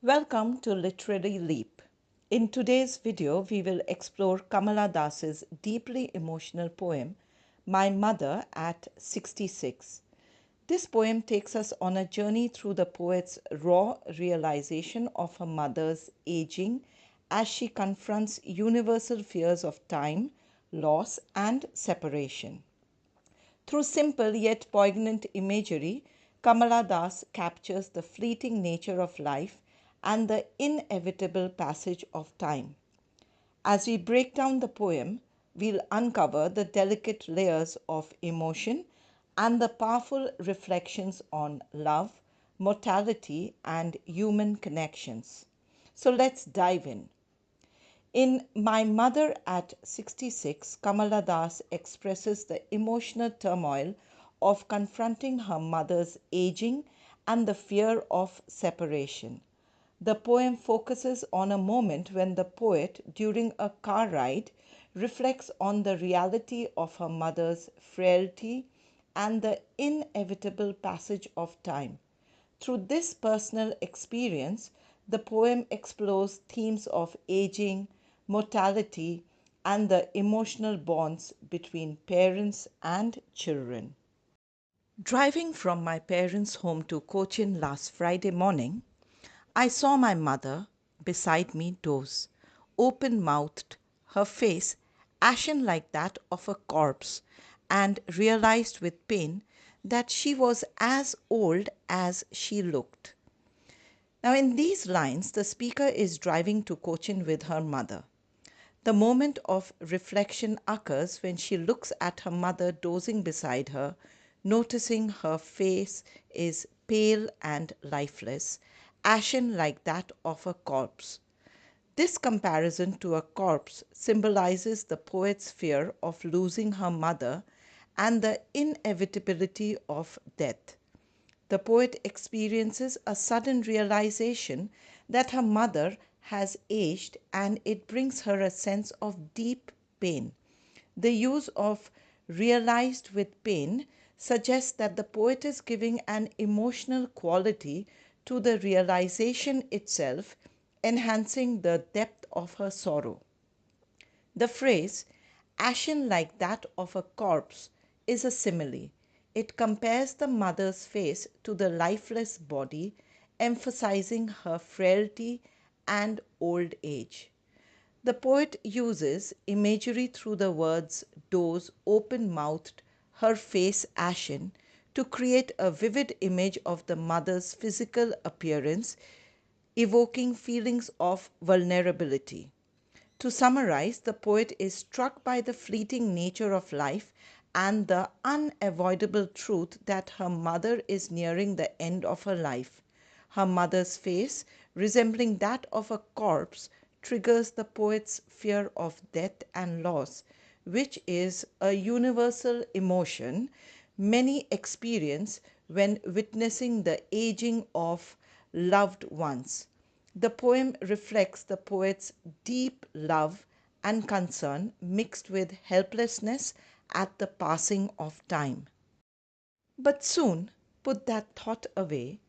Welcome to Literary Leap. In today's video, we will explore Kamala Das's deeply emotional poem, My Mother at 66. This poem takes us on a journey through the poet's raw realization of her mother's aging as she confronts universal fears of time, loss, and separation. Through simple yet poignant imagery, Kamala Das captures the fleeting nature of life and the inevitable passage of time. As we break down the poem, we'll uncover the delicate layers of emotion and the powerful reflections on love, mortality, and human connections. So let's dive in. In My Mother at 66, Kamala Das expresses the emotional turmoil of confronting her mother's aging and the fear of separation. The poem focuses on a moment when the poet, during a car ride, reflects on the reality of her mother's frailty and the inevitable passage of time. Through this personal experience, the poem explores themes of aging, mortality, and the emotional bonds between parents and children. Driving from my parents' home to Cochin last Friday morning, I saw my mother beside me doze, open mouthed, her face ashen like that of a corpse, and realized with pain that she was as old as she looked. Now, in these lines, the speaker is driving to Cochin with her mother. The moment of reflection occurs when she looks at her mother dozing beside her, noticing her face is pale and lifeless, ashen like that of a corpse. This comparison to a corpse symbolizes the poet's fear of losing her mother and the inevitability of death. The poet experiences a sudden realization that her mother has aged, and it brings her a sense of deep pain. The use of realized with pain suggests that the poet is giving an emotional quality to the realization itself, enhancing the depth of her sorrow. The phrase, ashen like that of a corpse, is a simile. It compares the mother's face to the lifeless body, emphasizing her frailty and old age. The poet uses imagery through the words doze, open mouthed, her face ashen, to create a vivid image of the mother's physical appearance, evoking feelings of vulnerability. To summarize, the poet is struck by the fleeting nature of life and the unavoidable truth that her mother is nearing the end of her life. Her mother's face, resembling that of a corpse, triggers the poet's fear of death and loss, which is a universal emotion many experience when witnessing the aging of loved ones. The poem reflects the poet's deep love and concern mixed with helplessness at the passing of time. But soon put that thought away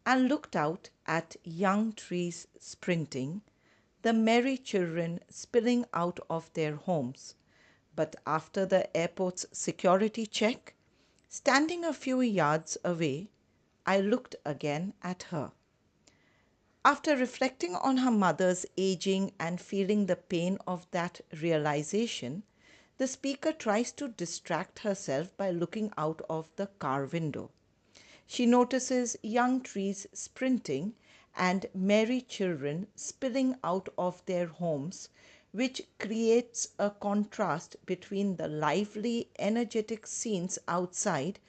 and looked out at young trees sprinting, the merry children spilling out of their homes. But after the airport's security check, standing a few yards away, I looked again at her. After reflecting on her mother's aging and feeling the pain of that realization, the speaker tries to distract herself by looking out of the car window. She notices young trees sprinting and merry children spilling out of their homes, which creates a contrast between the lively, energetic scenes outside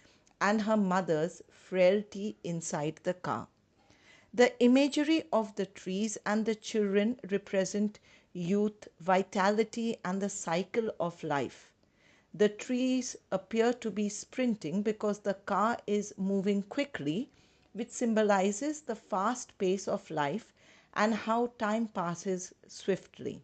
and her mother's frailty inside the car. The imagery of the trees and the children represent youth, vitality, and the cycle of life. The trees appear to be sprinting because the car is moving quickly, which symbolizes the fast pace of life and how time passes swiftly.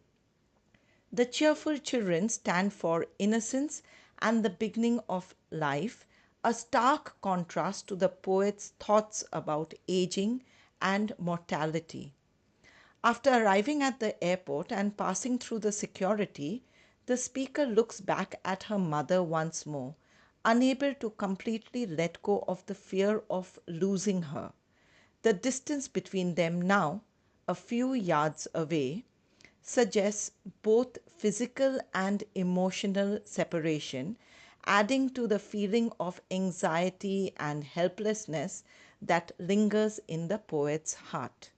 The cheerful children stand for innocence and the beginning of life, a stark contrast to the poet's thoughts about aging and mortality. After arriving at the airport and passing through the security, the speaker looks back at her mother once more, unable to completely let go of the fear of losing her. The distance between them now, a few yards away, suggests both physical and emotional separation, adding to the feeling of anxiety and helplessness that lingers in the poet's heart.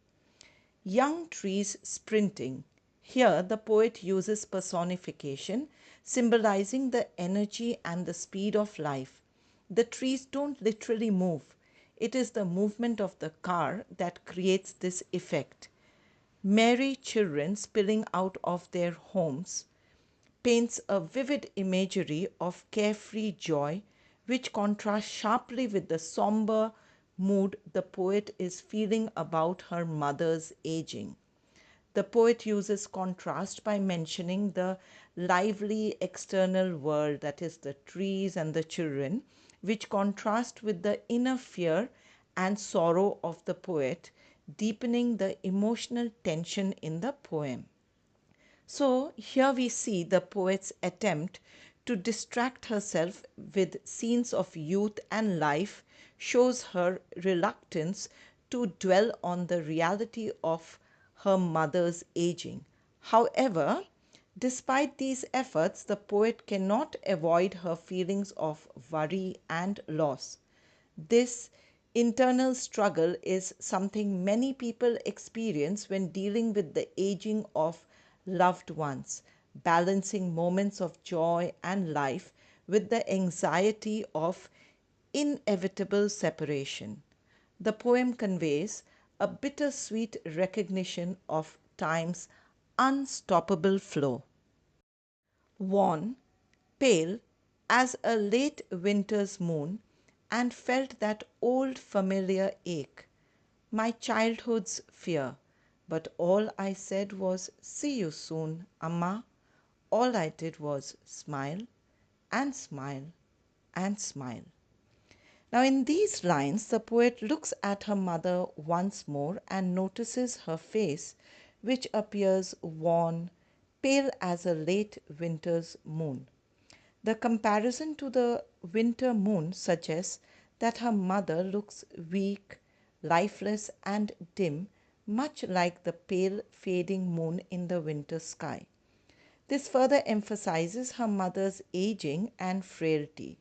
Young trees sprinting. Here, the poet uses personification, symbolizing the energy and the speed of life. The trees don't literally move, it is the movement of the car that creates this effect. Merry children spilling out of their homes paints a vivid imagery of carefree joy, which contrasts sharply with the somber mood the poet is feeling about her mother's aging. The poet uses contrast by mentioning the lively external world, that is, the trees and the children, which contrast with the inner fear and sorrow of the poet, deepening the emotional tension in the poem. So, here we see the poet's attempt to distract herself with scenes of youth and life shows her reluctance to dwell on the reality of her mother's aging. However, despite these efforts, the poet cannot avoid her feelings of worry and loss. This internal struggle is something many people experience when dealing with the aging of loved ones, balancing moments of joy and life with the anxiety of inevitable separation. The poem conveys a bittersweet recognition of time's unstoppable flow. Worn, pale as a late winter's moon, and felt that old familiar ache, my childhood's fear. But all I said was, "See you soon, Amma." All I did was smile and smile and smile. Now, in these lines, the poet looks at her mother once more and notices her face, which appears worn, pale as a late winter's moon. The comparison to the winter moon suggests that her mother looks weak, lifeless, and dim, much like the pale, fading moon in the winter sky. This further emphasizes her mother's aging and frailty.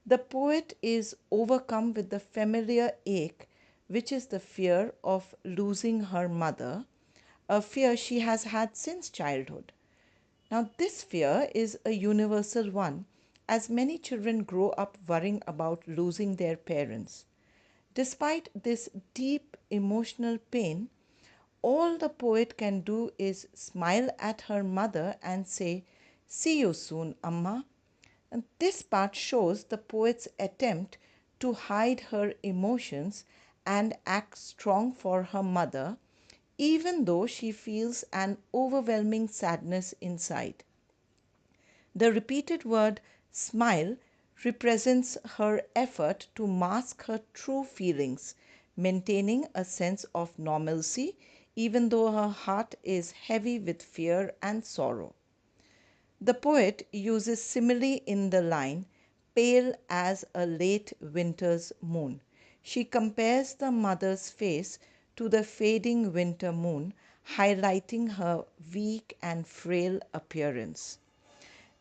The poet is overcome with the familiar ache, which is the fear of losing her mother, a fear she has had since childhood. Now, this fear is a universal one, as many children grow up worrying about losing their parents. Despite this deep emotional pain, all the poet can do is smile at her mother and say, "See you soon, Amma." And this part shows the poet's attempt to hide her emotions and act strong for her mother, even though she feels an overwhelming sadness inside. The repeated word smile represents her effort to mask her true feelings, maintaining a sense of normalcy even though her heart is heavy with fear and sorrow. The poet uses simile in the line, "pale as a late winter's moon." She compares the mother's face to the fading winter moon, highlighting her weak and frail appearance.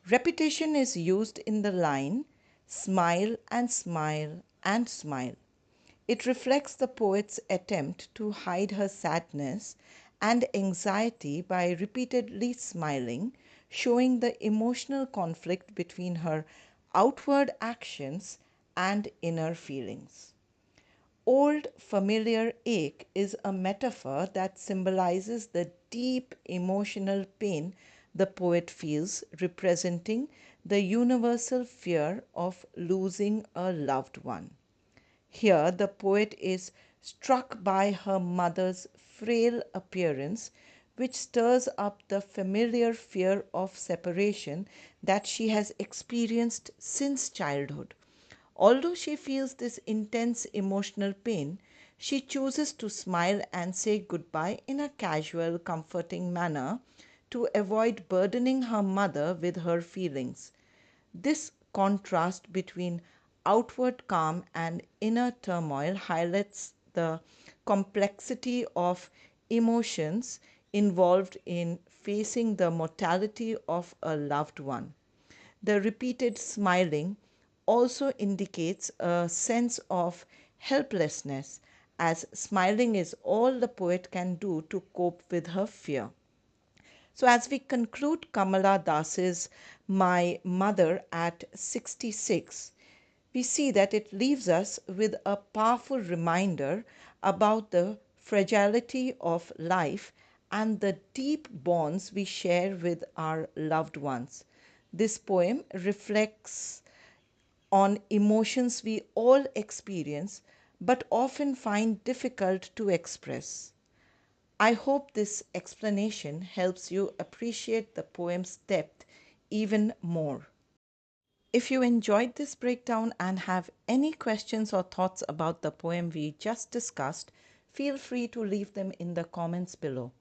Repetition is used in the line, "smile and smile and smile." It reflects the poet's attempt to hide her sadness and anxiety by repeatedly smiling, showing the emotional conflict between her outward actions and inner feelings. Old familiar ache is a metaphor that symbolizes the deep emotional pain the poet feels, representing the universal fear of losing a loved one. Here, the poet is struck by her mother's frail appearance, which stirs up the familiar fear of separation that she has experienced since childhood. Although she feels this intense emotional pain, She chooses to smile and say goodbye in a casual, comforting manner to avoid burdening her mother with her feelings. This contrast between outward calm and inner turmoil highlights the complexity of emotions involved in facing the mortality of a loved one. The repeated smiling also indicates a sense of helplessness, as smiling is all the poet can do to cope with her fear. So, as we conclude Kamala Das's My Mother at 66, we see that it leaves us with a powerful reminder about the fragility of life and the deep bonds we share with our loved ones. This poem reflects on emotions we all experience but often find difficult to express. I hope this explanation helps you appreciate the poem's depth even more. If you enjoyed this breakdown and have any questions or thoughts about the poem we just discussed, feel free to leave them in the comments below.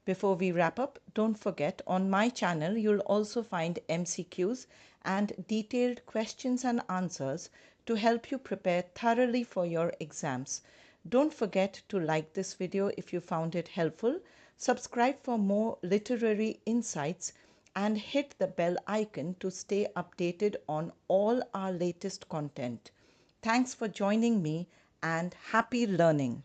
Before we wrap up, don't forget on my channel you'll also find MCQs and detailed questions and answers to help you prepare thoroughly for your exams. Don't forget to like this video if you found it helpful, subscribe for more literary insights, and hit the bell icon to stay updated on all our latest content. Thanks for joining me and happy learning.